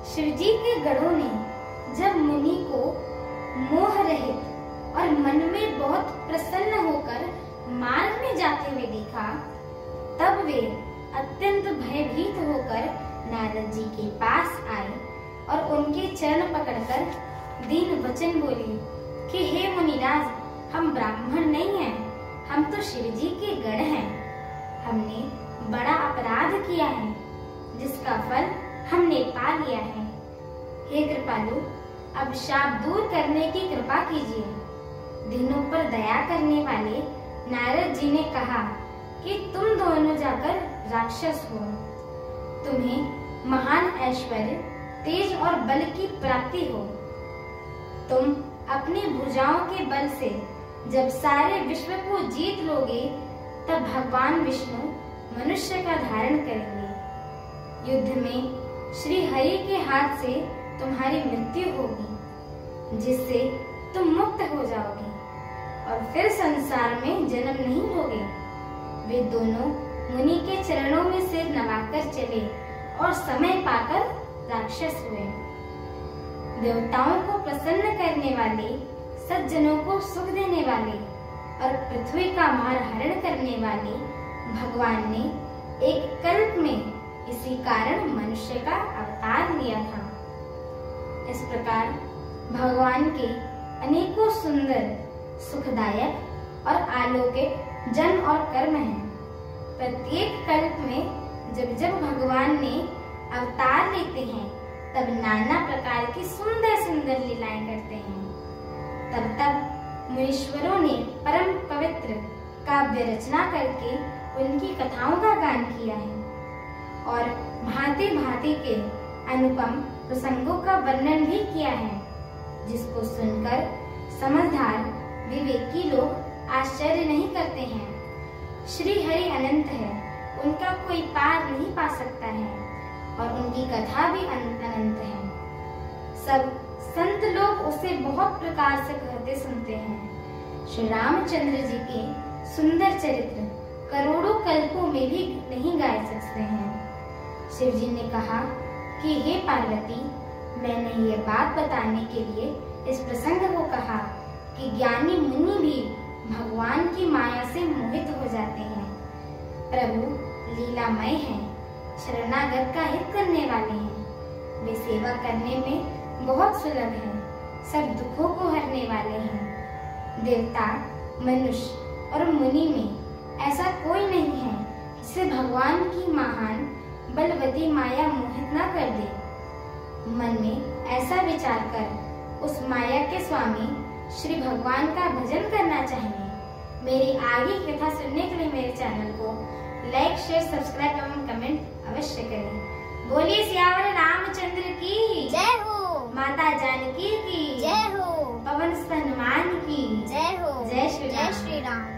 शिवजी के गणों ने जब मुनि को मोह रहित और मन में बहुत प्रसन्न होकर मार्ग में जाते हुए देखा, तब वे अत्यंत भयभीत होकर नारद जी के पास आए और उनके चरण पकड़कर दीन वचन बोले कि हे मुनिराज, हम ब्राह्मण नहीं हैं, हम तो शिवजी के गण हैं। हमने बड़ा अपराध किया है जिसका फल हमने पा लिया है। हे कृपालु, अब शाप दूर करने की कृपा कीजिए। दीनों पर दया करने वाले नारद जी ने कहा कि तुम दोनों जाकर राक्षस हो। तुम्हें महान ऐश्वर्य, तेज और बल की प्राप्ति हो। तुम अपनी भुजाओं के बल से जब सारे विश्व को जीत लोगे, तब भगवान विष्णु मनुष्य का धारण करेंगे। युद्ध में श्री हरि के हाथ से तुम्हारी मृत्यु होगी, जिससे तुम मुक्त हो जाओगे और फिर संसार में जन्म नहीं लोगे। वे दोनों मुनि के चरणों में सिर नवाकर चले और समय पाकर राक्षस हुए। देवताओं को प्रसन्न करने वाले, सज्जनों को सुख देने वाले और पृथ्वी का भार हरण करने वाले भगवान ने एक कल्प में इसी कारण मनुष्य का अवतार लिया था। इस प्रकार भगवान के अनेकों सुंदर, सुखदायक और अलौकिक जन्म और कर्म हैं। प्रत्येक कल्प में जब जब भगवान ने अवतार लेते हैं, तब नाना प्रकार की सुंदर सुंदर लीलाएं करते हैं। तब तब मुनीश्वरों ने परम पवित्र काव्य रचना करके उनकी कथाओं का गान किया है और भांति भांति के अनुपम प्रसंगों का वर्णन भी किया है, जिसको सुनकर समझदार विवेकी लोग आश्चर्य नहीं करते हैं। श्री हरि अनंत है, उनका कोई पार नहीं पा सकता है और उनकी कथा भी अनंत है। सब संत लोग उसे बहुत प्रकार से कहते सुनते हैं। श्री रामचंद्र जी के सुंदर चरित्र करोड़ों कल्पों में भी नहीं गाए जा सकते हैं। शिव जी ने कहा कि हे पार्वती, मैंने ये बात बताने के लिए इस प्रसंग को कहा कि ज्ञानी मुनि भी भगवान की माया से मोहित हो जाते हैं प्रभु लीलामय हैं, शरणागत का हित करने वाले हैं। वे सेवा करने में बहुत सुलभ हैं, सब दुखों को हरने वाले हैं। देवता, मनुष्य और मुनि में ऐसा कोई नहीं है जिसे भगवान की महान बलवती माया मोहित न कर दे। मन में ऐसा विचार कर उस माया के स्वामी श्री भगवान का भजन करना चाहिए। मेरी आगे कथा सुनने के लिए मेरे चैनल को लाइक, शेयर, सब्सक्राइब एवं कमेंट अवश्य करें। बोलिए सियावर रामचंद्र की जय हो, माता जानकी की जय हो, पवन स्तन हनुमान की जय हो, जय श्री राम। जय श्री राम।